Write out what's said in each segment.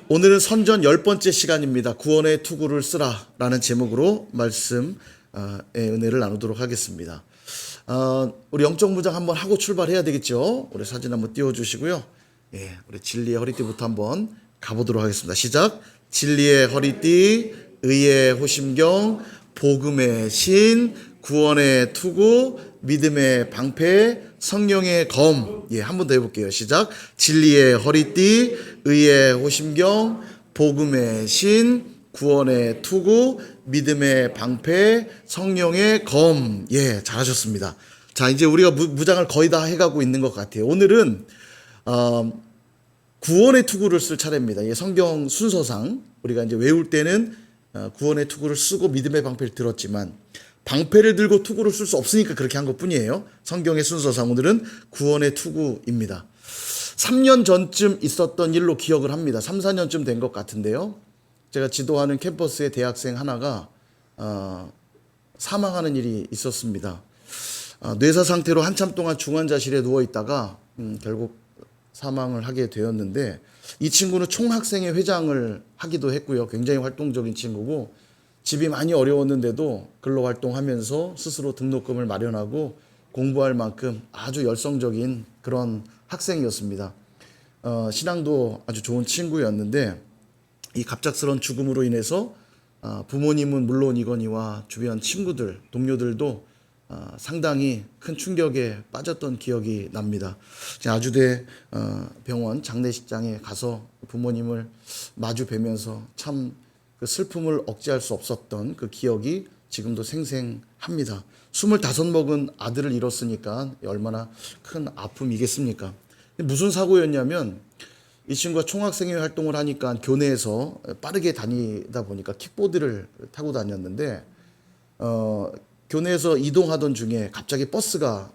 오늘은 선전 10번째 시간입니다. 구원의 투구를 쓰라라는 제목으로 말씀의 은혜를 나누도록 하겠습니다. 우리 영적 무장 한번 하고 출발해야 되겠죠. 우리 사진 한번 띄워주시고요. 우리 진리의 허리띠부터 한번 가보도록 하겠습니다. 시작. 진리의 허리띠, 의의 호심경, 복음의 신, 구원의 투구, 믿음의 방패, 성령의 검. 한 번 더 해볼게요. 시작. 진리의 허리띠, 의의 호심경, 복음의 신, 구원의 투구, 믿음의 방패, 성령의 검. 잘하셨습니다. 자, 이제 우리가 무장을 거의 다 해가고 있는 것 같아요. 오늘은 구원의 투구를 쓸 차례입니다. 성경 순서상 우리가 이제 외울 때는 구원의 투구를 쓰고 믿음의 방패를 들었지만 방패를 들고 투구를 쓸 수 없으니까 그렇게 한 것뿐이에요. 성경의 순서상 오늘은 구원의 투구입니다. 3년 전쯤 있었던 일로 기억을 합니다. 3, 4년쯤 된 것 같은데요. 제가 지도하는 캠퍼스의 대학생 하나가 사망하는 일이 있었습니다. 뇌사 상태로 한참 동안 중환자실에 누워있다가 결국 사망을 하게 되었는데, 이 친구는 총학생회 회장을 하기도 했고요. 굉장히 활동적인 친구고 집이 많이 어려웠는데도 근로활동하면서 스스로 등록금을 마련하고 공부할 만큼 아주 열성적인 그런 학생이었습니다. 신앙도 아주 좋은 친구였는데 이 갑작스러운 죽음으로 인해서 부모님은 물론이거니와 주변 친구들, 동료들도 상당히 큰 충격에 빠졌던 기억이 납니다. 아주대 병원 장례식장에 가서 부모님을 마주 뵈면서 참 그 슬픔을 억제할 수 없었던 그 기억이 지금도 생생합니다. 25 먹은 아들을 잃었으니까 얼마나 큰 아픔이겠습니까? 무슨 사고였냐면 이 친구가 총학생회 활동을 하니까 교내에서 빠르게 다니다 보니까 킥보드를 타고 다녔는데 교내에서 이동하던 중에 갑자기 버스가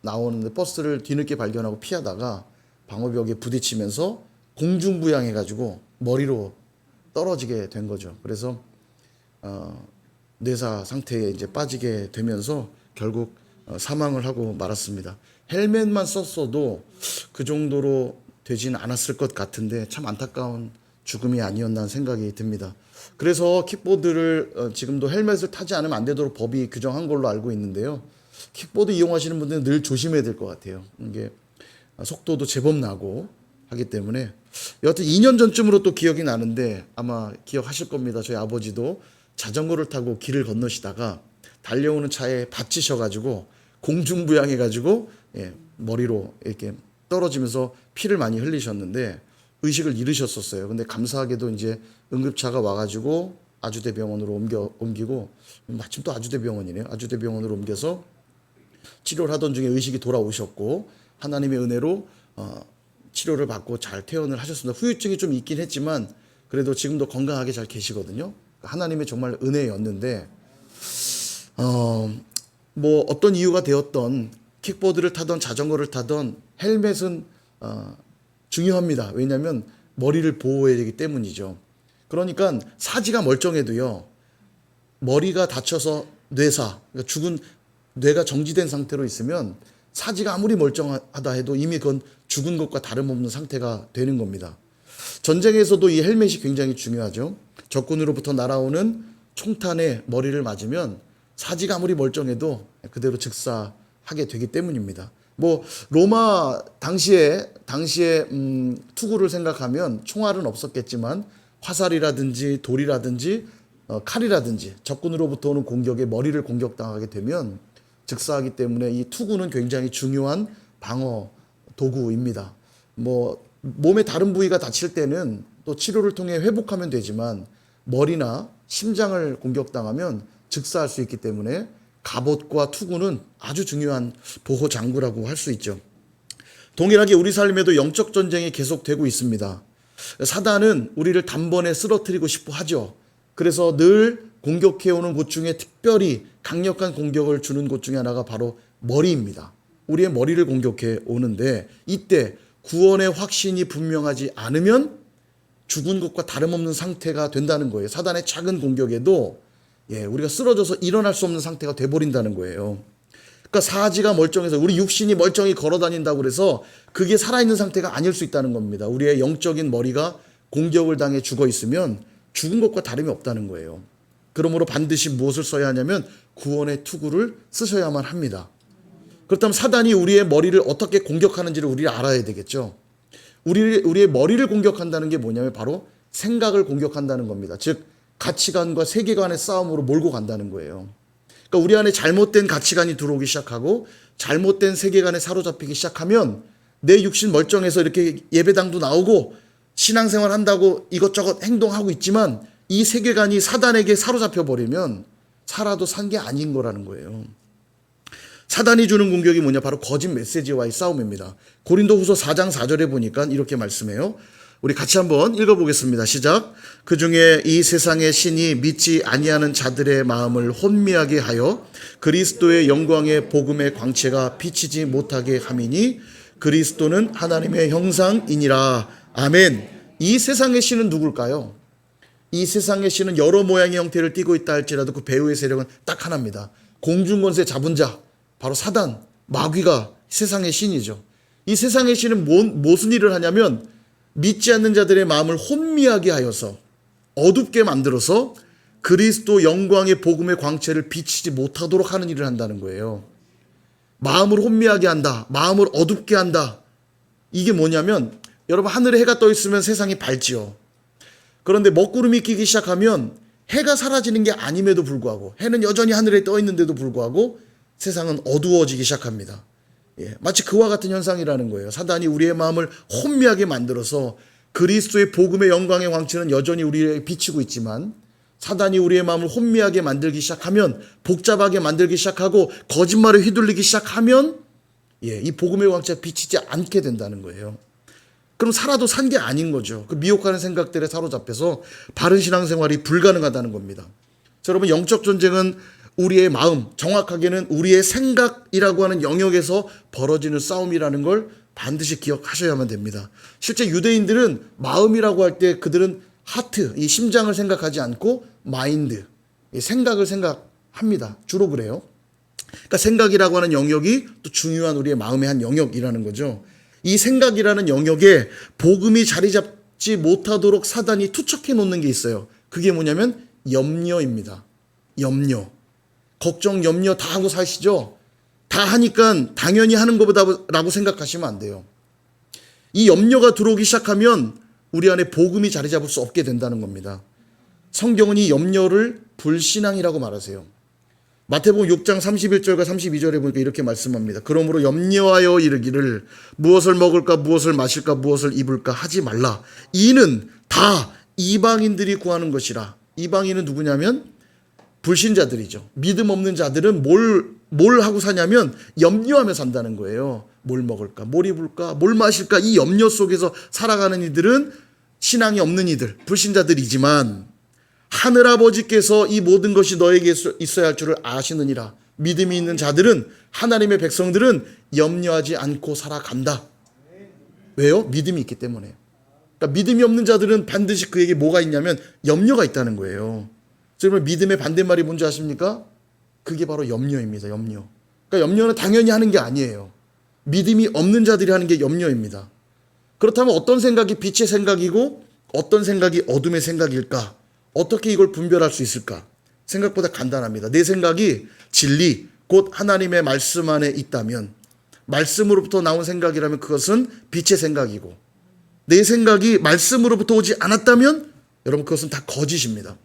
나오는데 버스를 뒤늦게 발견하고 피하다가 방어벽에 부딪히면서 공중부양해가지고 머리로 떨어지게 된 거죠. 그래서 뇌사 상태에 이제 빠지게 되면서 결국 사망을 하고 말았습니다. 헬멧만 썼어도 그 정도로 되진 않았을 것 같은데 참 안타까운 죽음이 아니었나 생각이 듭니다. 그래서 킥보드를 지금도 헬멧을 타지 않으면 안 되도록 법이 규정한 걸로 알고 있는데요. 킥보드 이용하시는 분들은 늘 조심해야 될 것 같아요. 이게 속도도 제법 나고 하기 때문에. 여하튼 2년 전쯤으로 또 기억이 나는데 아마 기억하실 겁니다. 저희 아버지도 자전거를 타고 길을 건너시다가 달려오는 차에 받치셔가지고 공중부양해가지고 머리로 이렇게 떨어지면서 피를 많이 흘리셨는데 의식을 잃으셨었어요. 근데 감사하게도 이제 응급차가 와가지고 아주대병원으로 옮기고, 마침 또 아주대병원이네요. 아주대병원으로 옮겨서 치료를 하던 중에 의식이 돌아오셨고 하나님의 은혜로 치료를 받고 잘 퇴원을 하셨습니다. 후유증이 좀 있긴 했지만 그래도 지금도 건강하게 잘 계시거든요. 하나님의 정말 은혜였는데 뭐 어떤 이유가 되었던 킥보드를 타던 자전거를 타던 헬멧은 중요합니다. 왜냐하면 머리를 보호해야 되기 때문이죠. 그러니까 사지가 멀쩡해도요, 머리가 다쳐서 그러니까 죽은 뇌가 정지된 상태로 있으면 사지가 아무리 멀쩡하다 해도 이미 그건 죽은 것과 다름없는 상태가 되는 겁니다. 전쟁에서도 이 헬멧이 굉장히 중요하죠. 적군으로부터 날아오는 총탄에 머리를 맞으면 사지가 아무리 멀쩡해도 그대로 즉사하게 되기 때문입니다. 뭐 로마 당시에 투구를 생각하면 총알은 없었겠지만 화살이라든지 돌이라든지 칼이라든지 적군으로부터 오는 공격에 머리를 공격당하게 되면 즉사하기 때문에 이 투구는 굉장히 중요한 방어 도구입니다. 뭐 몸의 다른 부위가 다칠 때는 또 치료를 통해 회복하면 되지만 머리나 심장을 공격당하면 즉사할 수 있기 때문에 갑옷과 투구는 아주 중요한 보호 장구라고 할 수 있죠. 동일하게 우리 삶에도 영적 전쟁이 계속되고 있습니다. 사단은 우리를 단번에 쓰러뜨리고 싶어 하죠. 그래서 늘 공격해오는 곳 중에 특별히 강력한 공격을 주는 곳 중에 하나가 바로 머리입니다. 우리의 머리를 공격해 오는데 이때 구원의 확신이 분명하지 않으면 죽은 것과 다름없는 상태가 된다는 거예요. 사단의 작은 공격에도 우리가 쓰러져서 일어날 수 없는 상태가 돼버린다는 거예요. 그러니까 사지가 멀쩡해서 우리 육신이 멀쩡히 걸어 다닌다고 그래서 그게 살아있는 상태가 아닐 수 있다는 겁니다. 우리의 영적인 머리가 공격을 당해 죽어 있으면 죽은 것과 다름이 없다는 거예요. 그러므로 반드시 무엇을 써야 하냐면 구원의 투구를 쓰셔야만 합니다. 그렇다면 사단이 우리의 머리를 어떻게 공격하는지를 우리가 알아야 되겠죠. 우리의 머리를 공격한다는 게 뭐냐면 바로 생각을 공격한다는 겁니다. 즉 가치관과 세계관의 싸움으로 몰고 간다는 거예요. 그러니까 우리 안에 잘못된 가치관이 들어오기 시작하고 잘못된 세계관에 사로잡히기 시작하면 내 육신 멀쩡해서 이렇게 예배당도 나오고 신앙생활 한다고 이것저것 행동하고 있지만 이 세계관이 사단에게 사로잡혀 버리면 살아도 산 게 아닌 거라는 거예요. 사단이 주는 공격이 뭐냐? 바로 거짓 메시지와의 싸움입니다. 고린도후서 4장 4절에 보니까 이렇게 말씀해요. 우리 같이 한번 읽어보겠습니다. 시작. 그 중에 이 세상의 신이 믿지 아니하는 자들의 마음을 혼미하게 하여 그리스도의 영광의 복음의 광채가 비치지 못하게 함이니 그리스도는 하나님의 형상이니라. 아멘. 이 세상의 신은 누굴까요? 이 세상의 신은 여러 모양의 형태를 띠고 있다 할지라도 그 배후의 세력은 딱 하나입니다. 공중권세 잡은 자, 바로 사단, 마귀가 세상의 신이죠. 이 세상의 신은 무슨 일을 하냐면 믿지 않는 자들의 마음을 혼미하게 하여서 어둡게 만들어서 그리스도 영광의 복음의 광채를 비치지 못하도록 하는 일을 한다는 거예요. 마음을 혼미하게 한다. 마음을 어둡게 한다. 이게 뭐냐면 여러분 하늘에 해가 떠 있으면 세상이 밝지요. 그런데 먹구름이 끼기 시작하면 해가 사라지는 게 아님에도 불구하고 해는 여전히 하늘에 떠 있는데도 불구하고 세상은 어두워지기 시작합니다. 마치 그와 같은 현상이라는 거예요. 사단이 우리의 마음을 혼미하게 만들어서 그리스도의 복음의 영광의 광채는 여전히 우리에게 비치고 있지만 사단이 우리의 마음을 혼미하게 만들기 시작하면 복잡하게 만들기 시작하고 거짓말에 휘둘리기 시작하면 이 복음의 광채가 비치지 않게 된다는 거예요. 그럼 살아도 산 게 아닌 거죠. 그 미혹하는 생각들에 사로잡혀서 바른 신앙생활이 불가능하다는 겁니다. 자, 여러분 영적 전쟁은 우리의 마음, 정확하게는 우리의 생각이라고 하는 영역에서 벌어지는 싸움이라는 걸 반드시 기억하셔야만 됩니다. 실제 유대인들은 마음이라고 할 때 그들은 하트, 이 심장을 생각하지 않고 마인드, 생각을 생각합니다. 주로 그래요. 그러니까 생각이라고 하는 영역이 또 중요한 우리의 마음의 한 영역이라는 거죠. 이 생각이라는 영역에 복음이 자리 잡지 못하도록 사단이 투척해 놓는 게 있어요. 그게 뭐냐면 염려입니다. 염려. 걱정, 염려 다 하고 사시죠? 다 하니까 당연히 하는 것보다라고 생각하시면 안 돼요. 이 염려가 들어오기 시작하면 우리 안에 복음이 자리 잡을 수 없게 된다는 겁니다. 성경은 이 염려를 불신앙이라고 말하세요. 마태복음 6장 31절과 32절에 보니까 이렇게 말씀합니다. 그러므로 염려하여 이르기를 무엇을 먹을까 무엇을 마실까 무엇을 입을까 하지 말라. 이는 다 이방인들이 구하는 것이라. 이방인은 누구냐면 불신자들이죠. 믿음 없는 자들은 뭘 하고 사냐면 염려하며 산다는 거예요. 뭘 먹을까, 뭘 입을까, 뭘 마실까 이 염려 속에서 살아가는 이들은 신앙이 없는 이들, 불신자들이지만 하늘아버지께서 이 모든 것이 너에게 있어야 할 줄을 아시느니라. 믿음이 있는 자들은 하나님의 백성들은 염려하지 않고 살아간다. 왜요? 믿음이 있기 때문에. 그러니까 믿음이 없는 자들은 반드시 그에게 뭐가 있냐면 염려가 있다는 거예요. 여러분 믿음의 반대말이 뭔지 아십니까? 그게 바로 염려입니다. 염려. 그러니까 염려는 당연히 하는 게 아니에요. 믿음이 없는 자들이 하는 게 염려입니다. 그렇다면 어떤 생각이 빛의 생각이고 어떤 생각이 어둠의 생각일까? 어떻게 이걸 분별할 수 있을까? 생각보다 간단합니다. 내 생각이 진리, 곧 하나님의 말씀 안에 있다면 말씀으로부터 나온 생각이라면 그것은 빛의 생각이고 내 생각이 말씀으로부터 오지 않았다면 여러분 그것은 다 거짓입니다.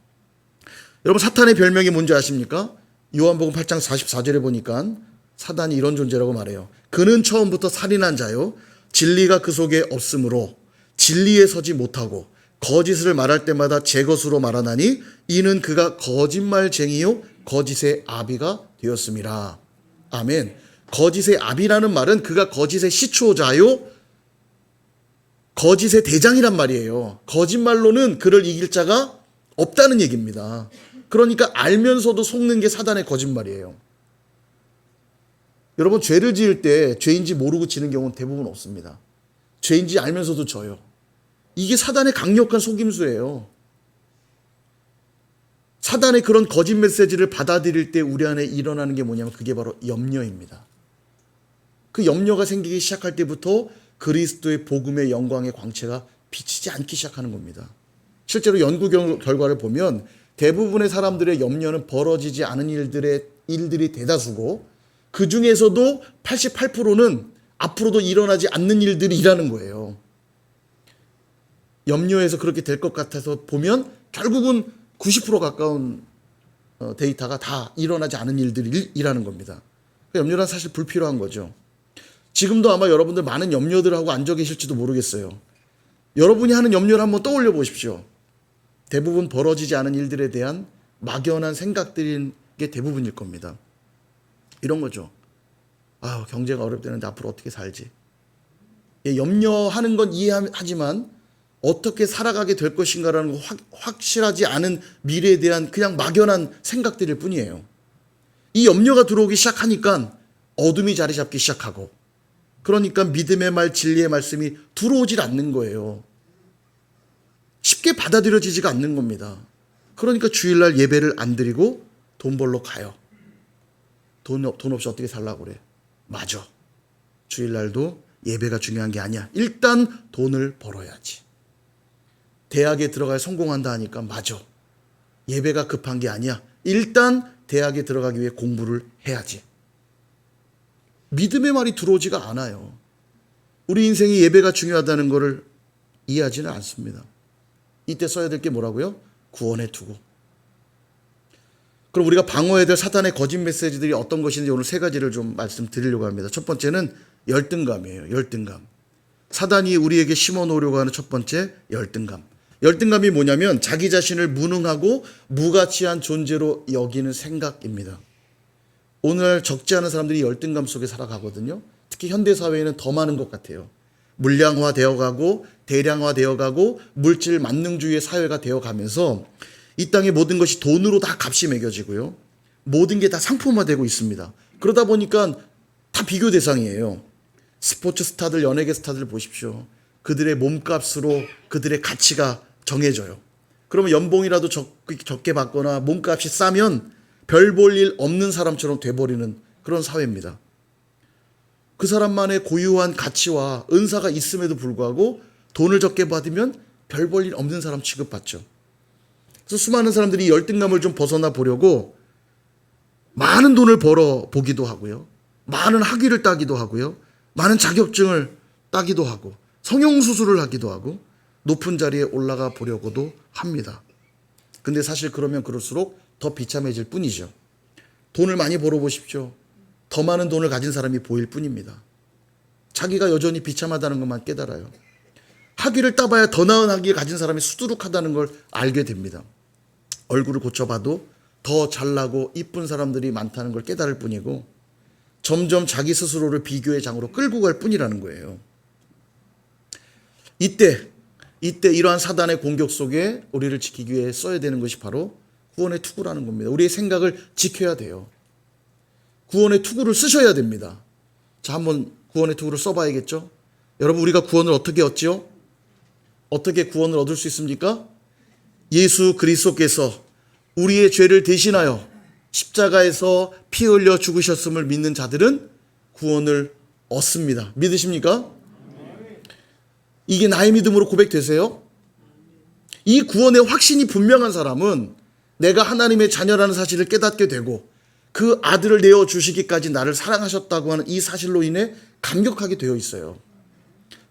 여러분 사탄의 별명이 뭔지 아십니까? 요한복음 8장 44절에 보니까 사단이 이런 존재라고 말해요. 그는 처음부터 살인한 자요 진리가 그 속에 없으므로 진리에 서지 못하고 거짓을 말할 때마다 제 것으로 말하나니 이는 그가 거짓말쟁이요 거짓의 아비가 되었음이라. 아멘. 거짓의 아비라는 말은 그가 거짓의 시초자요 거짓의 대장이란 말이에요. 거짓말로는 그를 이길 자가 없다는 얘기입니다. 그러니까 알면서도 속는 게 사단의 거짓말이에요. 여러분 죄를 지을 때 죄인지 모르고 지는 경우는 대부분 없습니다. 죄인지 알면서도 져요. 이게 사단의 강력한 속임수예요. 사단의 그런 거짓 메시지를 받아들일 때 우리 안에 일어나는 게 뭐냐면 그게 바로 염려입니다. 그 염려가 생기기 시작할 때부터 그리스도의 복음의 영광의 광채가 비치지 않기 시작하는 겁니다. 실제로 연구 결과를 보면 대부분의 사람들의 염려는 벌어지지 않은 일들이 대다수고, 그 중에서도 88%는 앞으로도 일어나지 않는 일들이라는 거예요. 염려해서 그렇게 될 것 같아서 보면 결국은 90% 가까운 데이터가 다 일어나지 않은 일들이라는 겁니다. 염려란 사실 불필요한 거죠. 지금도 아마 여러분들 많은 염려들을 하고 앉아 계실지도 모르겠어요. 여러분이 하는 염려를 한번 떠올려 보십시오. 대부분 벌어지지 않은 일들에 대한 막연한 생각들인 게 대부분일 겁니다. 이런 거죠. 경제가 어렵다는데 앞으로 어떻게 살지? 염려하는 건 이해하지만 어떻게 살아가게 될 것인가라는 거 확실하지 않은 미래에 대한 그냥 막연한 생각들일 뿐이에요. 이 염려가 들어오기 시작하니까 어둠이 자리 잡기 시작하고, 그러니까 믿음의 말, 진리의 말씀이 들어오질 않는 거예요. 쉽게 받아들여지지가 않는 겁니다. 그러니까 주일날 예배를 안 드리고 돈 벌러 가요. 돈 없이 어떻게 살라고 그래? 맞아. 주일날도 예배가 중요한 게 아니야. 일단 돈을 벌어야지. 대학에 들어가야 성공한다 하니까 맞아. 예배가 급한 게 아니야. 일단 대학에 들어가기 위해 공부를 해야지. 믿음의 말이 들어오지가 않아요. 우리 인생이 예배가 중요하다는 것을 이해하지는 않습니다. 이때 써야 될 게 뭐라고요? 구원의 투구. 그럼 우리가 방어해야 될 사탄의 거짓 메시지들이 어떤 것인지 오늘 세 가지를 좀 말씀드리려고 합니다. 첫 번째는 열등감이에요. 열등감. 사단이 우리에게 심어놓으려고 하는 첫 번째 열등감. 열등감이 뭐냐면 자기 자신을 무능하고 무가치한 존재로 여기는 생각입니다. 오늘 적지 않은 사람들이 열등감 속에 살아가거든요. 특히 현대사회에는 더 많은 것 같아요. 물량화되어가고 대량화되어가고 물질 만능주의의 사회가 되어가면서 이 땅의 모든 것이 돈으로 다 값이 매겨지고요. 모든 게 다 상품화되고 있습니다. 그러다 보니까 다 비교 대상이에요. 스포츠 스타들, 연예계 스타들 보십시오. 그들의 몸값으로 그들의 가치가 정해져요. 그러면 연봉이라도 적게 받거나 몸값이 싸면 별 볼 일 없는 사람처럼 돼버리는 그런 사회입니다. 그 사람만의 고유한 가치와 은사가 있음에도 불구하고 돈을 적게 받으면 별 볼 일 없는 사람 취급받죠. 그래서 수많은 사람들이 열등감을 좀 벗어나 보려고 많은 돈을 벌어 보기도 하고요. 많은 학위를 따기도 하고요. 많은 자격증을 따기도 하고 성형수술을 하기도 하고 높은 자리에 올라가 보려고도 합니다. 근데 사실 그러면 그럴수록 더 비참해질 뿐이죠. 돈을 많이 벌어보십시오. 더 많은 돈을 가진 사람이 보일 뿐입니다. 자기가 여전히 비참하다는 것만 깨달아요. 학위를 따봐야 더 나은 학위를 가진 사람이 수두룩하다는 걸 알게 됩니다. 얼굴을 고쳐봐도 더 잘나고 이쁜 사람들이 많다는 걸 깨달을 뿐이고 점점 자기 스스로를 비교의 장으로 끌고 갈 뿐이라는 거예요. 이때 이러한 사단의 공격 속에 우리를 지키기 위해 써야 되는 것이 바로 구원의 투구라는 겁니다. 우리의 생각을 지켜야 돼요. 구원의 투구를 쓰셔야 됩니다. 자, 한번 구원의 투구를 써봐야겠죠? 여러분, 우리가 구원을 어떻게 얻지요? 어떻게 구원을 얻을 수 있습니까? 예수 그리스도께서 우리의 죄를 대신하여 십자가에서 피 흘려 죽으셨음을 믿는 자들은 구원을 얻습니다. 믿으십니까? 이게 나의 믿음으로 고백되세요? 이 구원의 확신이 분명한 사람은 내가 하나님의 자녀라는 사실을 깨닫게 되고 그 아들을 내어주시기까지 나를 사랑하셨다고 하는 이 사실로 인해 감격하게 되어 있어요.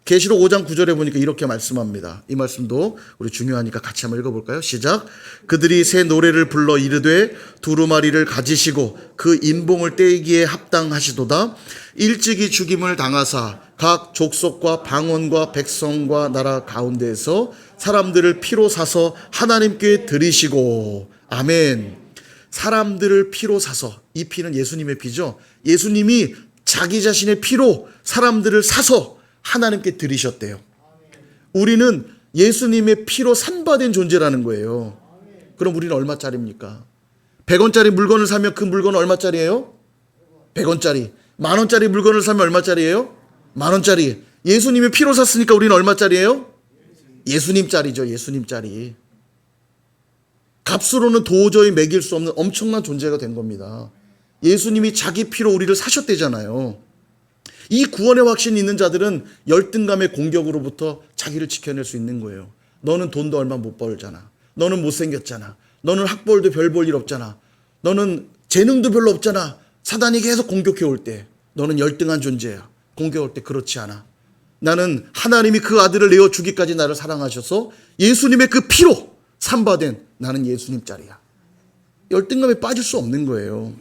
계시록 5장 9절에 보니까 이렇게 말씀합니다. 이 말씀도 우리 중요하니까 같이 한번 읽어볼까요? 시작. 그들이 새 노래를 불러 이르되 두루마리를 가지시고 그 인봉을 떼기에 합당하시도다. 일찍이 죽임을 당하사 각 족속과 방언과 백성과 나라 가운데에서 사람들을 피로 사서 하나님께 드리시고. 아멘. 사람들을 피로 사서, 이 피는 예수님의 피죠. 예수님이 자기 자신의 피로 사람들을 사서 하나님께 드리셨대요. 우리는 예수님의 피로 산바된 존재라는 거예요. 그럼 우리는 얼마짜리입니까? 100원짜리 물건을 사면 그 물건은 얼마짜리예요? 100원짜리. 만원짜리 물건을 사면 얼마짜리예요? 만원짜리. 예수님의 피로 샀으니까 우리는 얼마짜리예요? 예수님짜리죠. 예수님짜리. 값으로는 도저히 매길 수 없는 엄청난 존재가 된 겁니다. 예수님이 자기 피로 우리를 사셨대잖아요. 이 구원의 확신이 있는 자들은 열등감의 공격으로부터 자기를 지켜낼 수 있는 거예요. 너는 돈도 얼마 못 벌잖아. 너는 못생겼잖아. 너는 학벌도 별 볼 일 없잖아. 너는 재능도 별로 없잖아. 사단이 계속 공격해 올 때 너는 열등한 존재야. 공격할 때 그렇지 않아. 나는 하나님이 그 아들을 내어 주기까지 나를 사랑하셔서 예수님의 그 피로 삼바된 나는 예수님 짤이야. 열등감에 빠질 수 없는 거예요.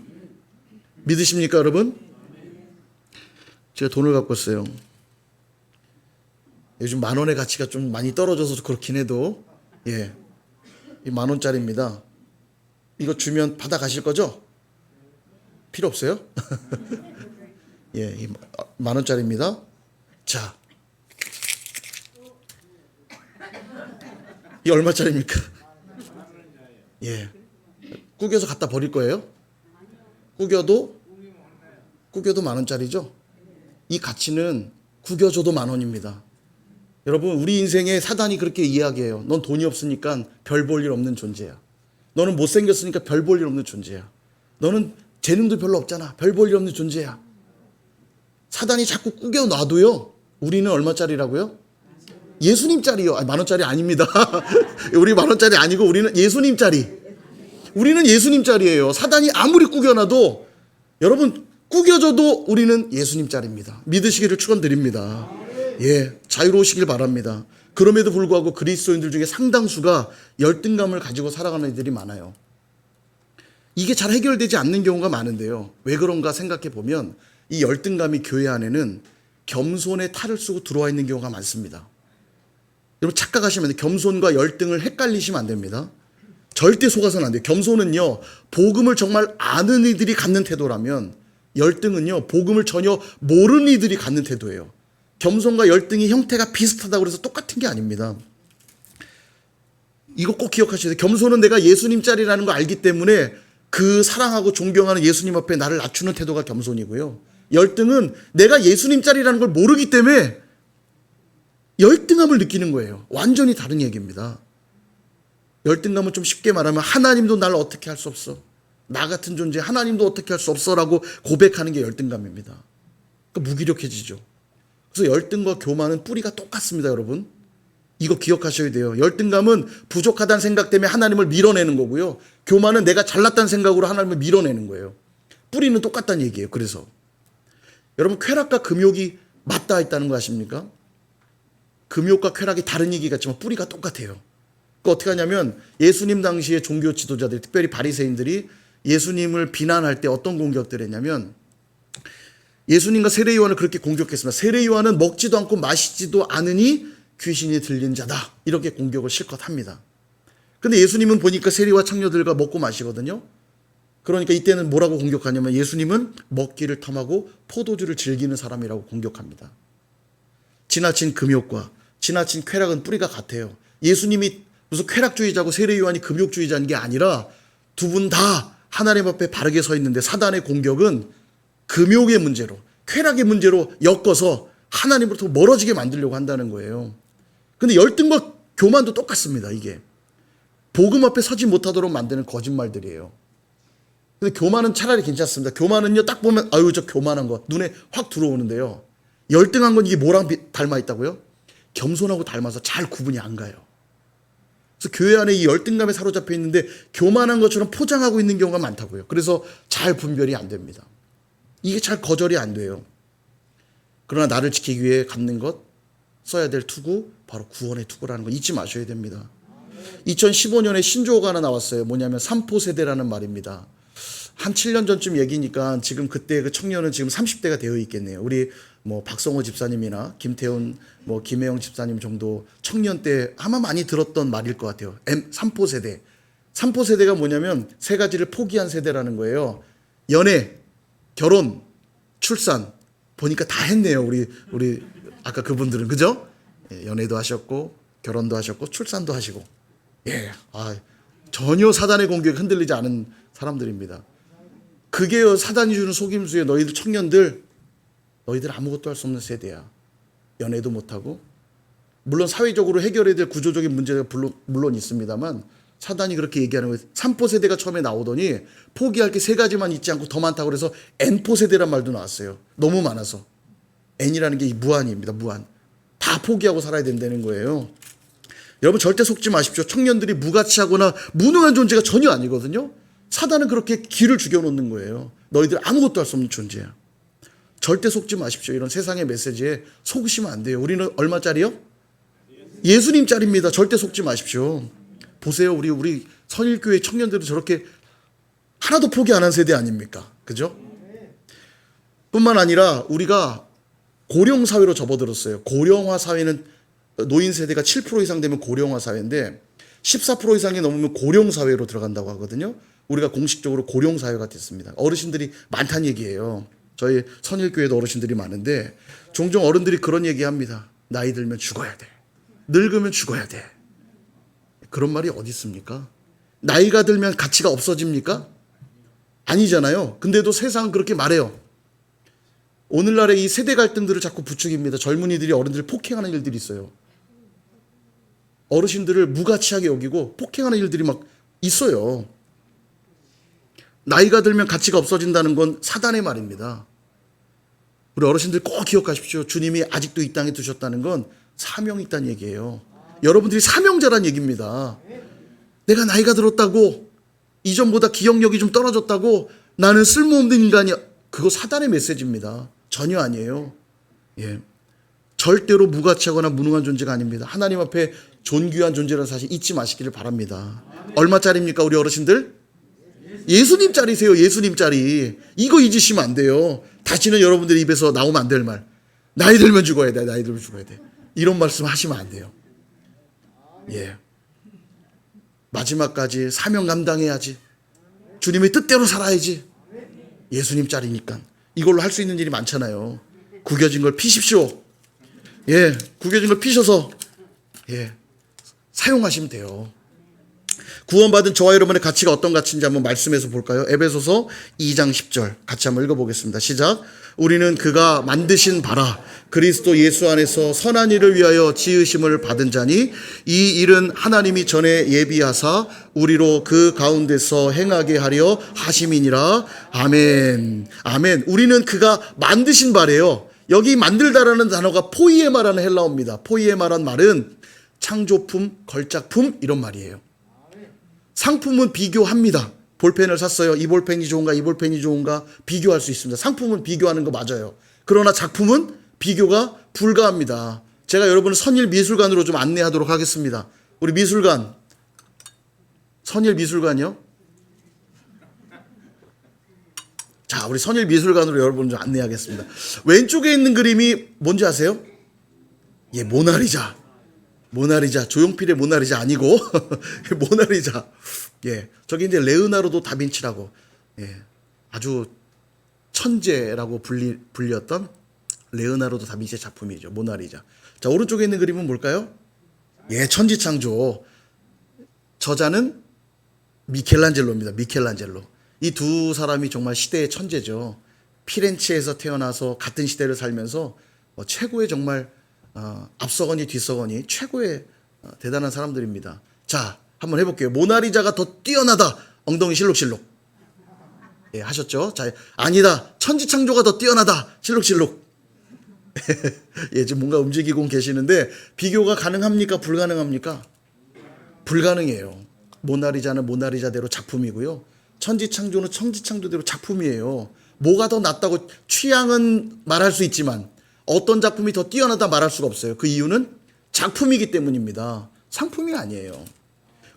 믿으십니까 여러분? 제가 돈을 갖고 있어요. 요즘 10,000원의 가치가 좀 많이 떨어져서 그렇긴 해도 예, 이 10,000원짜리입니다. 이거 주면 받아 가실 거죠? 필요 없어요? 예, 이 10,000원짜리입니다. 자, 이 얼마짜리입니까? 예, 구겨서 갖다 버릴 거예요? 구겨도 10,000원짜리죠? 이 가치는 구겨줘도 10,000원입니다. 여러분, 우리 인생에 사단이 그렇게 이야기해요. 넌 돈이 없으니까 별 볼 일 없는 존재야. 너는 못생겼으니까 별 볼 일 없는 존재야. 너는 재능도 별로 없잖아. 별 볼 일 없는 존재야. 사단이 자꾸 꾸겨 놔도요. 우리는 얼마짜리라고요? 예수님짜리요. 10,000원짜리 아닙니다. 우리 10,000원짜리 아니고 우리는 예수님짜리. 우리는 예수님짜리예요. 사단이 아무리 꾸겨놔도 여러분 꾸겨져도 우리는 예수님짜리입니다. 믿으시기를 축원드립니다. 예, 자유로우시길 바랍니다. 그럼에도 불구하고 그리스도인들 중에 상당수가 열등감을 가지고 살아가는 이들이 많아요. 이게 잘 해결되지 않는 경우가 많은데요. 왜 그런가 생각해 보면 이 열등감이 교회 안에는 겸손의 탈을 쓰고 들어와 있는 경우가 많습니다. 여러분 착각하시면 안 돼요. 겸손과 열등을 헷갈리시면 안 됩니다. 절대 속아서는 안 돼요. 겸손은요, 복음을 정말 아는 이들이 갖는 태도라면 열등은요, 복음을 전혀 모르는 이들이 갖는 태도예요. 겸손과 열등이 형태가 비슷하다고 해서 똑같은 게 아닙니다. 이거 꼭 기억하셔야 돼요. 겸손은 내가 예수님 짤이라는 거 알기 때문에 그 사랑하고 존경하는 예수님 앞에 나를 낮추는 태도가 겸손이고요. 열등은 내가 예수님 짤이라는 걸 모르기 때문에 열등함을 느끼는 거예요. 완전히 다른 얘기입니다. 열등감은 좀 쉽게 말하면 하나님도 나를 어떻게 할 수 없어. 나 같은 존재 하나님도 어떻게 할 수 없어라고 고백하는 게 열등감입니다. 그러니까 무기력해지죠. 그래서 열등과 교만은 뿌리가 똑같습니다, 여러분. 이거 기억하셔야 돼요. 열등감은 부족하다는 생각 때문에 하나님을 밀어내는 거고요. 교만은 내가 잘났다는 생각으로 하나님을 밀어내는 거예요. 뿌리는 똑같다는 얘기예요. 그래서 여러분 쾌락과 금욕이 맞닿아 있다는 거 아십니까? 금욕과 쾌락이 다른 얘기 같지만 뿌리가 똑같아요. 그 어떻게 하냐면 예수님 당시의 종교 지도자들, 특별히 바리새인들이 예수님을 비난할 때 어떤 공격들을 했냐면 예수님과 세례 요한을 그렇게 공격했습니다. 세례 요한은 먹지도 않고 마시지도 않으니 귀신이 들린 자다. 이렇게 공격을 실컷 합니다. 근데 예수님은 보니까 세리와 창녀들과 먹고 마시거든요. 그러니까 이때는 뭐라고 공격하냐면 예수님은 먹기를 탐하고 포도주를 즐기는 사람이라고 공격합니다. 지나친 금욕과 지나친 쾌락은 뿌리가 같아요. 예수님이 무슨 쾌락주의자고 세례 요한이 금욕주의자인 게 아니라 두 분 다 하나님 앞에 바르게 서 있는데 사단의 공격은 금욕의 문제로, 쾌락의 문제로 엮어서 하나님으로부터 멀어지게 만들려고 한다는 거예요. 근데 열등과 교만도 똑같습니다. 이게 복음 앞에 서지 못하도록 만드는 거짓말들이에요. 근데 교만은 차라리 괜찮습니다. 교만은요 딱 보면 아유 저 교만한 거 눈에 확 들어오는데요. 열등한 건 이게 뭐랑 닮아 있다고요? 겸손하고 닮아서 잘 구분이 안 가요. 그래서 교회 안에 이 열등감에 사로잡혀 있는데 교만한 것처럼 포장하고 있는 경우가 많다고요. 그래서 잘 분별이 안 됩니다. 이게 잘 거절이 안 돼요. 그러나 나를 지키기 위해 갖는 것, 써야 될 투구, 바로 구원의 투구라는 거 잊지 마셔야 됩니다. 2015년에 신조어가 하나 나왔어요. 뭐냐면 삼포세대라는 말입니다. 한 7년 전쯤 얘기니까 지금 그때 그 청년은 지금 30대가 되어 있겠네요. 우리 뭐 박성호 집사님이나 김태훈, 뭐 김혜영 집사님 정도 청년 때 아마 많이 들었던 말일 것 같아요. 삼포세대. 삼포세대가 뭐냐면 세 가지를 포기한 세대라는 거예요. 연애, 결혼, 출산. 보니까 다 했네요. 우리 아까 그분들은 그죠? 예, 연애도 하셨고 결혼도 하셨고 출산도 하시고. 예, 전혀 사단의 공격에 흔들리지 않은 사람들입니다. 그게 사단이 주는 속임수에 너희들 청년들, 너희들 아무것도 할 수 없는 세대야. 연애도 못하고 물론 사회적으로 해결해야 될 구조적인 문제가 물론 있습니다만 사단이 그렇게 얘기하는 거예요. 3포 세대가 처음에 나오더니 포기할 게 세 가지만 있지 않고 더 많다고 그래서 N포 세대란 말도 나왔어요. 너무 많아서. N이라는 게 무한입니다. 무한. 다 포기하고 살아야 된다는 거예요. 여러분 절대 속지 마십시오. 청년들이 무가치하거나 무능한 존재가 전혀 아니거든요. 사단은 그렇게 기를 죽여놓는 거예요. 너희들 아무것도 할 수 없는 존재야. 절대 속지 마십시오. 이런 세상의 메시지에 속으시면 안 돼요. 우리는 얼마짜리요? 예수님짜리입니다. 절대 속지 마십시오. 보세요. 우리 선일교회 청년들은 저렇게 하나도 포기 안 한 세대 아닙니까? 그죠? 뿐만 아니라 우리가 고령 사회로 접어들었어요. 고령화 사회는 노인 세대가 7% 이상 되면 고령화 사회인데 14% 이상이 넘으면 고령 사회로 들어간다고 하거든요. 우리가 공식적으로 고령 사회가 됐습니다. 어르신들이 많다는 얘기예요. 저희 선일교회도 어르신들이 많은데 종종 어른들이 그런 얘기합니다. 나이 들면 죽어야 돼. 늙으면 죽어야 돼. 그런 말이 어디 있습니까? 나이가 들면 가치가 없어집니까? 아니잖아요. 근데도 세상은 그렇게 말해요. 오늘날의 이 세대 갈등들을 자꾸 부추깁니다. 젊은이들이 어른들을 폭행하는 일들이 있어요. 어르신들을 무가치하게 여기고 폭행하는 일들이 막 있어요. 나이가 들면 가치가 없어진다는 건 사단의 말입니다. 우리 어르신들 꼭 기억하십시오. 주님이 아직도 이 땅에 두셨다는 건 사명이 있다는 얘기예요. 여러분들이 사명자란 얘기입니다. 내가 나이가 들었다고, 이전보다 기억력이 좀 떨어졌다고, 나는 쓸모없는 인간이야. 그거 사단의 메시지입니다. 전혀 아니에요. 예. 절대로 무가치하거나 무능한 존재가 아닙니다. 하나님 앞에 존귀한 존재라는 사실 잊지 마시기를 바랍니다. 얼마짜리입니까, 우리 어르신들? 예수님짜리세요. 예수님짜리. 이거 잊으시면 안 돼요. 다시는 여러분들 입에서 나오면 안 될 말. 나이 들면 죽어야 돼. 나이 들면 죽어야 돼. 이런 말씀 하시면 안 돼요. 예. 마지막까지 사명 감당해야지. 주님의 뜻대로 살아야지. 예수님짜리니까. 이걸로 할 수 있는 일이 많잖아요. 구겨진 걸 피십시오. 예. 구겨진 걸 피셔서 예. 사용하시면 돼요. 구원받은 저와 여러분의 가치가 어떤 가치인지 한번 말씀해서 볼까요? 에베소서 2장 10절 같이 한번 읽어보겠습니다. 시작. 우리는 그가 만드신 바라 그리스도 예수 안에서 선한 일을 위하여 지으심을 받은 자니 이 일은 하나님이 전에 예비하사 우리로 그 가운데서 행하게 하려 하심이니라. 아멘. 아멘. 우리는 그가 만드신 바래요. 여기 만들다라는 단어가 포이에마라는 헬라어입니다. 포이에마란 말은 창조품, 걸작품 이런 말이에요. 상품은 비교합니다. 볼펜을 샀어요. 이 볼펜이 좋은가, 이 볼펜이 좋은가 비교할 수 있습니다. 상품은 비교하는 거 맞아요. 그러나 작품은 비교가 불가합니다. 제가 여러분을 선일미술관으로 좀 안내하도록 하겠습니다. 우리 미술관, 선일미술관이요? 자, 우리 선일미술관으로 여러분을 좀 안내하겠습니다. 왼쪽에 있는 그림이 뭔지 아세요? 예, 모나리자. 모나리자, 조용필의 모나리자 아니고 모나리자. 예, 저기 이제 레오나르도 다빈치라고 예, 아주 천재라고 불렸던 레오나르도 다빈치의 작품이죠. 모나리자. 자, 오른쪽에 있는 그림은 뭘까요? 예, 천지창조. 저자는 미켈란젤로입니다. 미켈란젤로. 이 두 사람이 정말 시대의 천재죠. 피렌체에서 태어나서 같은 시대를 살면서 최고의 정말 앞서거니 뒤서거니 최고의 대단한 사람들입니다. 자, 한번 해볼게요. 모나리자가 더 뛰어나다. 엉덩이 실룩실룩. 예, 하셨죠? 자, 아니다. 천지창조가 더 뛰어나다. 실룩실룩. 예, 지금 뭔가 움직이고 계시는데 비교가 가능합니까? 불가능합니까? 불가능해요. 모나리자는 모나리자대로 작품이고요. 천지창조는 천지창조대로 작품이에요. 뭐가 더 낫다고 취향은 말할 수 있지만 어떤 작품이 더 뛰어나다 말할 수가 없어요. 그 이유는 작품이기 때문입니다. 상품이 아니에요.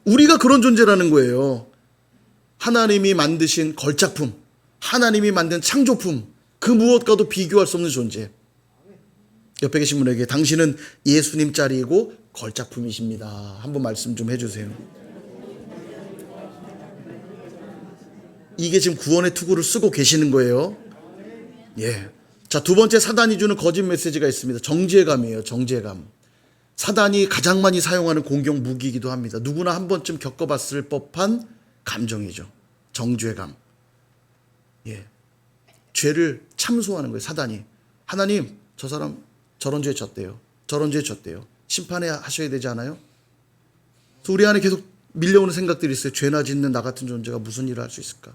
우리가 그런 존재라는 거예요. 하나님이 만드신 걸작품, 하나님이 만든 창조품, 그 무엇과도 비교할 수 없는 존재. 옆에 계신 분에게 당신은 예수님 짤이고 걸작품이십니다. 한번 말씀 좀 해주세요. 이게 지금 구원의 투구를 쓰고 계시는 거예요. 예. 자, 두 번째 사단이 주는 거짓 메시지가 있습니다. 정죄감이에요. 정죄감. 사단이 가장 많이 사용하는 공격 무기이기도 합니다. 누구나 한 번쯤 겪어봤을 법한 감정이죠. 정죄감. 예. 죄를 참소하는 거예요. 사단이. 하나님, 저 사람 저런 죄 졌대요. 저런 죄 졌대요. 심판해 하셔야 되지 않아요? 그래서 우리 안에 계속 밀려오는 생각들이 있어요. 죄나 짓는 나 같은 존재가 무슨 일을 할 수 있을까?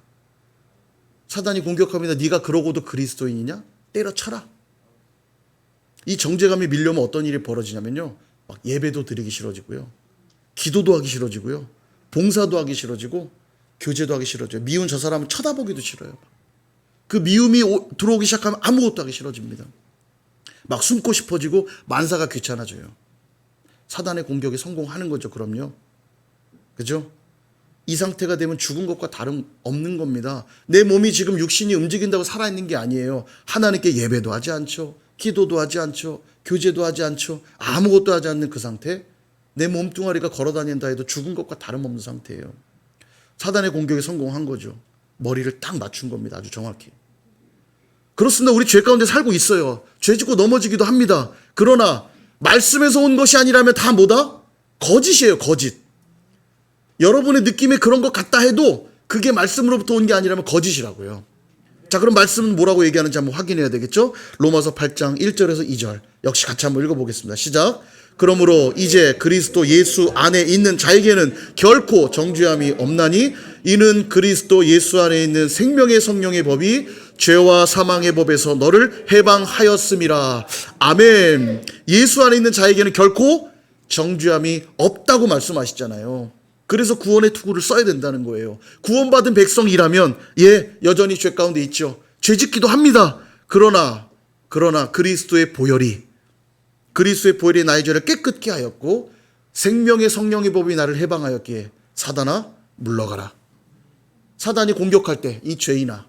사단이 공격합니다. 네가 그러고도 그리스도인이냐? 때려쳐라. 이 정죄감이 밀려오면 어떤 일이 벌어지냐면요. 막 예배도 드리기 싫어지고요. 기도도 하기 싫어지고요. 봉사도 하기 싫어지고 교제도 하기 싫어져요. 미운 저 사람은 쳐다보기도 싫어요. 그 미움이 들어오기 시작하면 아무것도 하기 싫어집니다. 막 숨고 싶어지고 만사가 귀찮아져요. 사단의 공격에 성공하는 거죠. 그럼요. 그죠? 이 상태가 되면 죽은 것과 다름없는 겁니다. 내 몸이 지금 육신이 움직인다고 살아있는 게 아니에요. 하나님께 예배도 하지 않죠. 기도도 하지 않죠. 교제도 하지 않죠. 아무것도 하지 않는 그 상태. 내 몸뚱아리가 걸어다닌다 해도 죽은 것과 다름없는 상태예요. 사단의 공격에 성공한 거죠. 머리를 딱 맞춘 겁니다. 아주 정확히. 그렇습니다. 우리 죄 가운데 살고 있어요. 죄 짓고 넘어지기도 합니다. 그러나 말씀에서 온 것이 아니라면 다 뭐다? 거짓이에요. 거짓. 여러분의 느낌에 그런 것 같다 해도 그게 말씀으로부터 온 게 아니라면 거짓이라고요. 자, 그럼 말씀은 뭐라고 얘기하는지 한번 확인해야 되겠죠? 로마서 8장 1절에서 2절 역시 같이 한번 읽어보겠습니다. 시작. 그러므로 이제 그리스도 예수 안에 있는 자에게는 결코 정죄함이 없나니 이는 그리스도 예수 안에 있는 생명의 성령의 법이 죄와 사망의 법에서 너를 해방하였음이라. 아멘. 예수 안에 있는 자에게는 결코 정죄함이 없다고 말씀하시잖아요. 그래서 구원의 투구를 써야 된다는 거예요. 구원받은 백성이라면 여전히 죄 가운데 있죠. 죄짓기도 합니다. 그러나 그리스도의 보혈이 나의 죄를 깨끗게 하였고 생명의 성령의 법이 나를 해방하였기에 사단아 물러가라. 사단이 공격할 때 이 죄인아,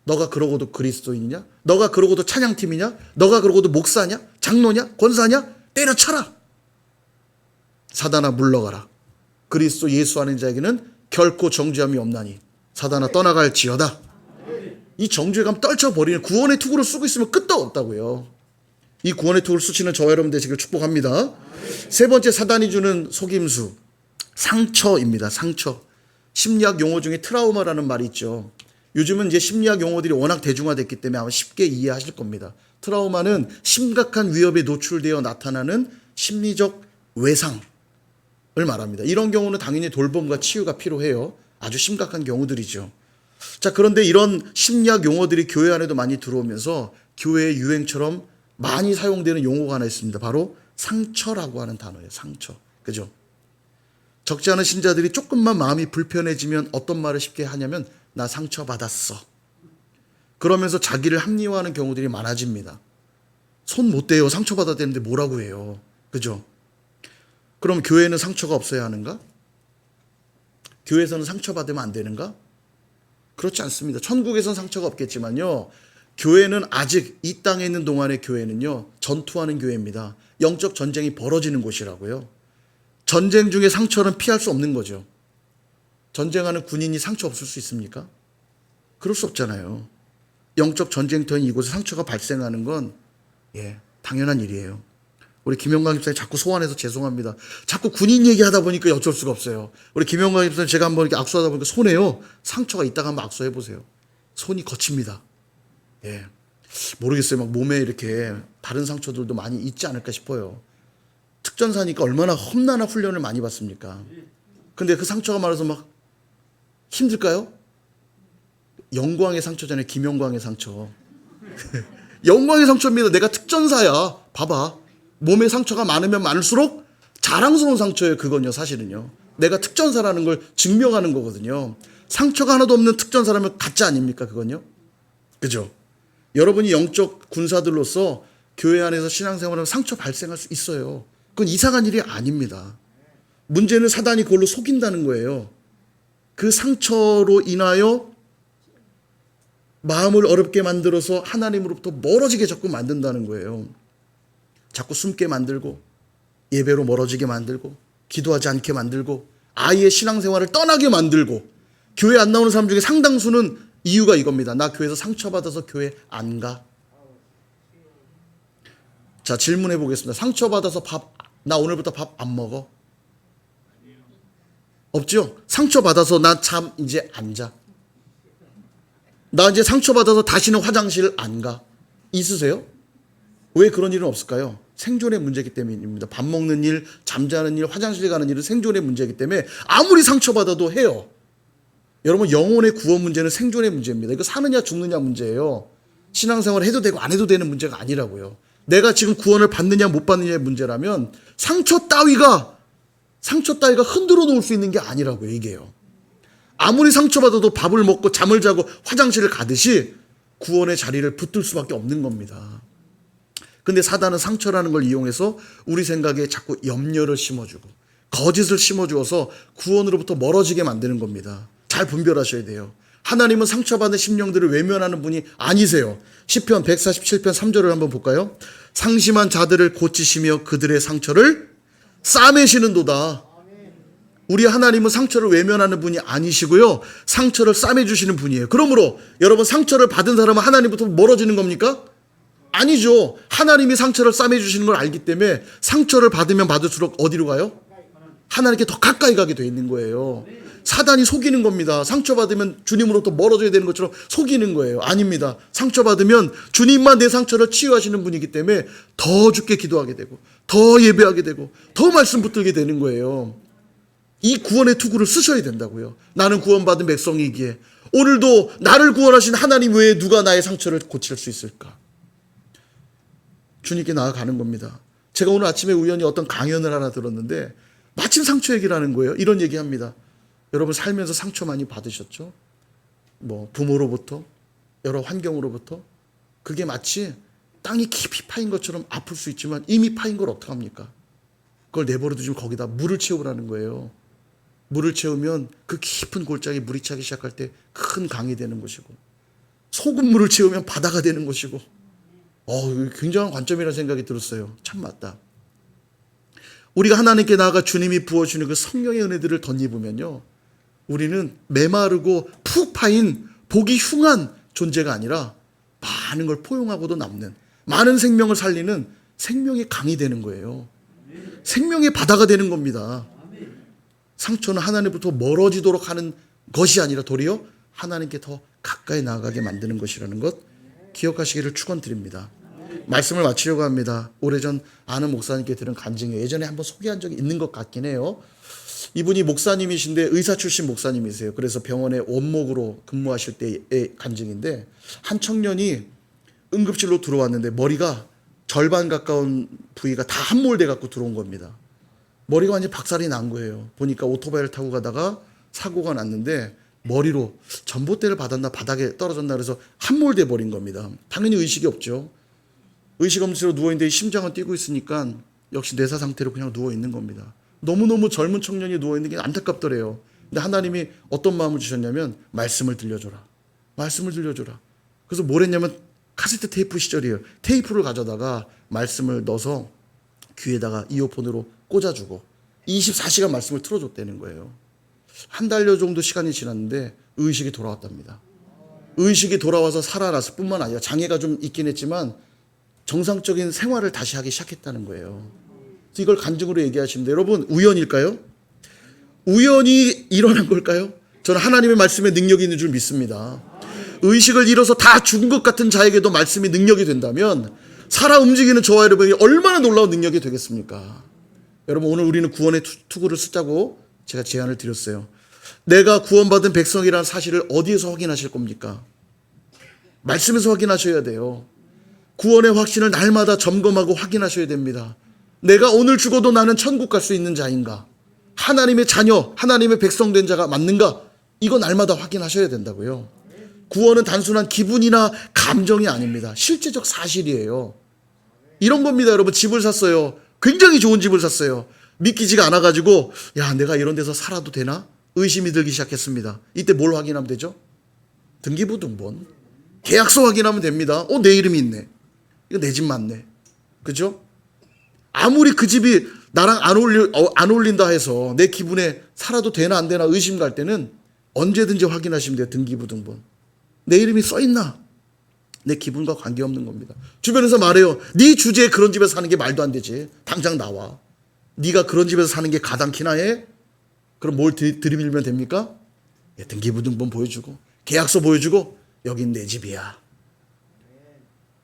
너가 그러고도 그리스도인이냐? 너가 그러고도 찬양팀이냐? 너가 그러고도 목사냐? 장로냐? 권사냐? 때려쳐라. 사단아 물러가라. 그리스도 예수 안에 자에게는 결코 정죄함이 없나니 사단아 떠나갈지어다. 이 정죄감 떨쳐버리는 구원의 투구를 쓰고 있으면 끄떡 없다고요. 이 구원의 투구를 쓰시는 저와 여러분 되시길 축복합니다. 세 번째, 사단이 주는 속임수, 상처입니다. 상처. 심리학 용어 중에 트라우마라는 말이 있죠. 요즘은 이제 심리학 용어들이 워낙 대중화됐기 때문에 아마 쉽게 이해하실 겁니다. 트라우마는 심각한 위협에 노출되어 나타나는 심리적 외상을 말합니다. 이런 경우는 당연히 돌봄과 치유가 필요해요. 아주 심각한 경우들이죠. 자, 그런데 이런 심리학 용어들이 교회 안에도 많이 들어오면서 교회의 유행처럼 많이 사용되는 용어가 하나 있습니다. 바로 상처라고 하는 단어예요. 상처. 그죠? 적지 않은 신자들이 조금만 마음이 불편해지면 어떤 말을 쉽게 하냐면 나 상처받았어. 그러면서 자기를 합리화하는 경우들이 많아집니다. 손 못 대요. 상처받았다는데 뭐라고 해요. 그죠? 그럼 교회는 상처가 없어야 하는가? 교회에서는 상처받으면 안 되는가? 그렇지 않습니다. 천국에선 상처가 없겠지만요. 교회는 아직 이 땅에 있는 동안의 교회는요. 전투하는 교회입니다. 영적 전쟁이 벌어지는 곳이라고요. 전쟁 중에 상처는 피할 수 없는 거죠. 전쟁하는 군인이 상처 없을 수 있습니까? 그럴 수 없잖아요. 영적 전쟁터인 이곳에 상처가 발생하는 건 당연한 일이에요. 우리 김영광 집사님 자꾸 소환해서 죄송합니다. 자꾸 군인 얘기하다 보니까 어쩔 수가 없어요. 우리 김영광 집사님 제가 한번 이렇게 악수하다 보니까 손에요. 상처가 있다가 한번 악수해 보세요. 손이 거칩니다. 모르겠어요. 막 몸에 이렇게 다른 상처들도 많이 있지 않을까 싶어요. 특전사니까 얼마나 험난한 훈련을 많이 받습니까? 근데 그 상처가 말해서 막 힘들까요? 영광의 상처잖아요. 김영광의 상처. 영광의 상처입니다. 내가 특전사야. 봐봐. 몸에 상처가 많으면 많을수록 자랑스러운 상처예요. 그건요. 사실은요. 내가 특전사라는 걸 증명하는 거거든요. 상처가 하나도 없는 특전사라면 가짜 아닙니까? 그건요. 그죠? 여러분이 영적 군사들로서 교회 안에서 신앙생활하면 상처 발생할 수 있어요. 그건 이상한 일이 아닙니다. 문제는 사단이 그걸로 속인다는 거예요. 그 상처로 인하여 마음을 어렵게 만들어서 하나님으로부터 멀어지게 자꾸 만든다는 거예요. 자꾸 숨게 만들고 예배로 멀어지게 만들고 기도하지 않게 만들고 아이의 신앙생활을 떠나게 만들고 교회 안 나오는 사람 중에 상당수는 이유가 이겁니다. 나 교회에서 상처받아서 교회 안 가. 자, 질문해 보겠습니다. 상처받아서 나 오늘부터 밥 안 먹어? 없죠? 상처받아서 나 참 이제 안 자. 나 이제 상처받아서 다시는 화장실 안 가. 있으세요? 왜 그런 일은 없을까요? 생존의 문제이기 때문입니다. 밥 먹는 일, 잠자는 일, 화장실 가는 일은 생존의 문제이기 때문에 아무리 상처받아도 해요. 여러분, 영혼의 구원 문제는 생존의 문제입니다. 이거 사느냐 죽느냐 문제예요. 신앙생활 해도 되고 안 해도 되는 문제가 아니라고요. 내가 지금 구원을 받느냐 못 받느냐의 문제라면 상처 따위가 흔들어 놓을 수 있는 게 아니라고요, 이게요. 아무리 상처받아도 밥을 먹고 잠을 자고 화장실을 가듯이 구원의 자리를 붙들 수밖에 없는 겁니다. 근데 사단은 상처라는 걸 이용해서 우리 생각에 자꾸 염려를 심어주고 거짓을 심어주어서 구원으로부터 멀어지게 만드는 겁니다. 잘 분별하셔야 돼요. 하나님은 상처받은 심령들을 외면하는 분이 아니세요. 시편 147편 3절을 한번 볼까요? 상심한 자들을 고치시며 그들의 상처를 싸매시는도다. 우리 하나님은 상처를 외면하는 분이 아니시고요, 상처를 싸매주시는 분이에요. 그러므로 여러분, 상처를 받은 사람은 하나님부터 멀어지는 겁니까? 아니죠. 하나님이 상처를 싸매주시는 걸 알기 때문에 상처를 받으면 받을수록 어디로 가요? 하나님께 더 가까이 가게 돼 있는 거예요. 사단이 속이는 겁니다. 상처받으면 주님으로부터 멀어져야 되는 것처럼 속이는 거예요. 아닙니다. 상처받으면 주님만 내 상처를 치유하시는 분이기 때문에 더 주께 기도하게 되고 더 예배하게 되고 더 말씀 붙들게 되는 거예요. 이 구원의 투구를 쓰셔야 된다고요. 나는 구원받은 백성이기에 오늘도 나를 구원하신 하나님 외에 누가 나의 상처를 고칠 수 있을까? 주님께 나아가는 겁니다. 제가 오늘 아침에 우연히 어떤 강연을 하나 들었는데 마침 상처 얘기를 하는 거예요. 이런 얘기합니다. 여러분 살면서 상처 많이 받으셨죠? 뭐 부모로부터, 여러 환경으로부터. 그게 마치 땅이 깊이 파인 것처럼 아플 수 있지만 이미 파인 걸 어떡합니까? 그걸 내버려 두시면 거기다 물을 채우라는 거예요. 물을 채우면 그 깊은 골짜기에 물이 차기 시작할 때 큰 강이 되는 것이고, 소금물을 채우면 바다가 되는 것이고, 굉장한 관점이라는 생각이 들었어요. 참 맞다. 우리가 하나님께 나아가 주님이 부어주는 그 성령의 은혜들을 덧입으면요, 우리는 메마르고 푹 파인 보기 흉한 존재가 아니라 많은 걸 포용하고도 남는, 많은 생명을 살리는 생명의 강이 되는 거예요. 생명의 바다가 되는 겁니다. 상처는 하나님부터 멀어지도록 하는 것이 아니라 도리어 하나님께 더 가까이 나아가게 만드는 것이라는 것 기억하시기를 축원드립니다. 말씀을 마치려고 합니다. 오래전 아는 목사님께 들은 간증이에요. 예전에 한번 소개한 적이 있는 것 같긴 해요. 이분이 목사님이신데 의사 출신 목사님이세요. 그래서 병원에 원목으로 근무하실 때의 간증인데, 한 청년이 응급실로 들어왔는데 머리가 절반 가까운 부위가 다 함몰돼 갖고 들어온 겁니다. 머리가 완전히 박살이 난 거예요. 보니까 오토바이를 타고 가다가 사고가 났는데 머리로 전봇대를 받았나 바닥에 떨어졌나 그래서 함몰돼 버린 겁니다. 당연히 의식이 없죠. 의식 없는 채로 누워있는데 심장은 뛰고 있으니까 역시 뇌사 상태로 그냥 누워있는 겁니다. 너무너무 젊은 청년이 누워있는 게 안타깝더래요. 근데 하나님이 어떤 마음을 주셨냐면 말씀을 들려줘라. 말씀을 들려줘라. 그래서 뭘 했냐면 카세트 테이프 시절이에요. 테이프를 가져다가 말씀을 넣어서 귀에다가 이어폰으로 꽂아주고 24시간 말씀을 틀어줬다는 거예요. 한 달여 정도 시간이 지났는데 의식이 돌아왔답니다. 의식이 돌아와서 살아났을 뿐만 아니라 장애가 좀 있긴 했지만 정상적인 생활을 다시 하기 시작했다는 거예요. 이걸 간증으로 얘기하시는데 여러분, 우연일까요? 우연히 일어난 걸까요? 저는 하나님의 말씀에 능력이 있는 줄 믿습니다. 의식을 잃어서 다 죽은 것 같은 자에게도 말씀이 능력이 된다면 살아 움직이는 저와 여러분이 얼마나 놀라운 능력이 되겠습니까? 여러분, 오늘 우리는 구원의 투구를 쓰자고 제가 제안을 드렸어요. 내가 구원받은 백성이라는 사실을 어디에서 확인하실 겁니까? 말씀에서 확인하셔야 돼요. 구원의 확신을 날마다 점검하고 확인하셔야 됩니다. 내가 오늘 죽어도 나는 천국 갈 수 있는 자인가? 하나님의 자녀, 하나님의 백성된 자가 맞는가? 이거 날마다 확인하셔야 된다고요. 구원은 단순한 기분이나 감정이 아닙니다. 실제적 사실이에요. 이런 겁니다. 여러분, 집을 샀어요. 굉장히 좋은 집을 샀어요. 믿기지가 않아가지고 내가 이런 데서 살아도 되나? 의심이 들기 시작했습니다. 이때 뭘 확인하면 되죠? 등기부등본, 계약서 확인하면 됩니다. 내 이름이 있네. 이거 내 집 맞네. 그죠? 아무리 그 집이 나랑 안 어울린다 해서 내 기분에 살아도 되나 안 되나 의심 갈 때는 언제든지 확인하시면 돼요. 등기부등본. 내 이름이 써있나? 내 기분과 관계없는 겁니다. 주변에서 말해요. 네 주제에 그런 집에서 사는 게 말도 안 되지. 당장 나와. 네가 그런 집에서 사는 게 가당키나 해? 그럼 뭘 들이밀면 됩니까? 등기부등본 보여주고 계약서 보여주고 여긴 내 집이야.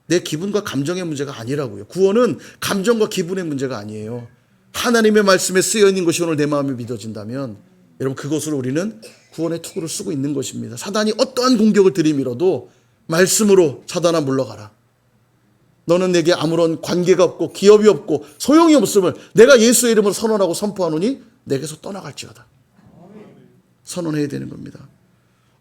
내 기분과 감정의 문제가 아니라고요. 구원은 감정과 기분의 문제가 아니에요. 하나님의 말씀에 쓰여있는 것이 오늘 내 마음에 믿어진다면 여러분, 그것으로 우리는 구원의 투구를 쓰고 있는 것입니다. 사단이 어떠한 공격을 들이밀어도 말씀으로 사단아 물러가라. 너는 내게 아무런 관계가 없고 기업이 없고 소용이 없음을 내가 예수의 이름으로 선언하고 선포하노니 내게서 떠나갈지어다. 선언해야 되는 겁니다.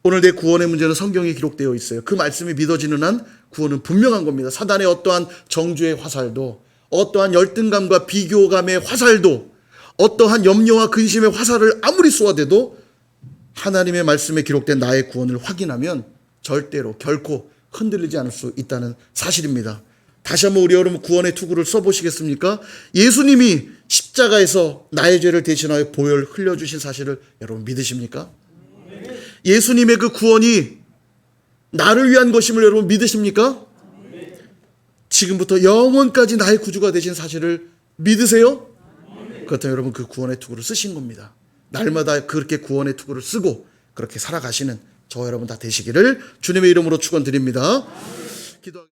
오늘 내 구원의 문제는 성경에 기록되어 있어요. 그 말씀이 믿어지는 한 구원은 분명한 겁니다. 사단의 어떠한 정죄의 화살도, 어떠한 열등감과 비교감의 화살도, 어떠한 염려와 근심의 화살을 아무리 쏘아대도 하나님의 말씀에 기록된 나의 구원을 확인하면 절대로 결코 흔들리지 않을 수 있다는 사실입니다. 다시 한번 우리 여러분 구원의 투구를 써보시겠습니까? 예수님이 십자가에서 나의 죄를 대신하여 보혈 흘려주신 사실을 여러분 믿으십니까? 예수님의 그 구원이 나를 위한 것임을 여러분 믿으십니까? 지금부터 영원까지 나의 구주가 되신 사실을 믿으세요? 그렇다면 여러분 그 구원의 투구를 쓰신 겁니다. 날마다 그렇게 구원의 투구를 쓰고 그렇게 살아가시는 저 여러분 다 되시기를 주님의 이름으로 축원드립니다. 기도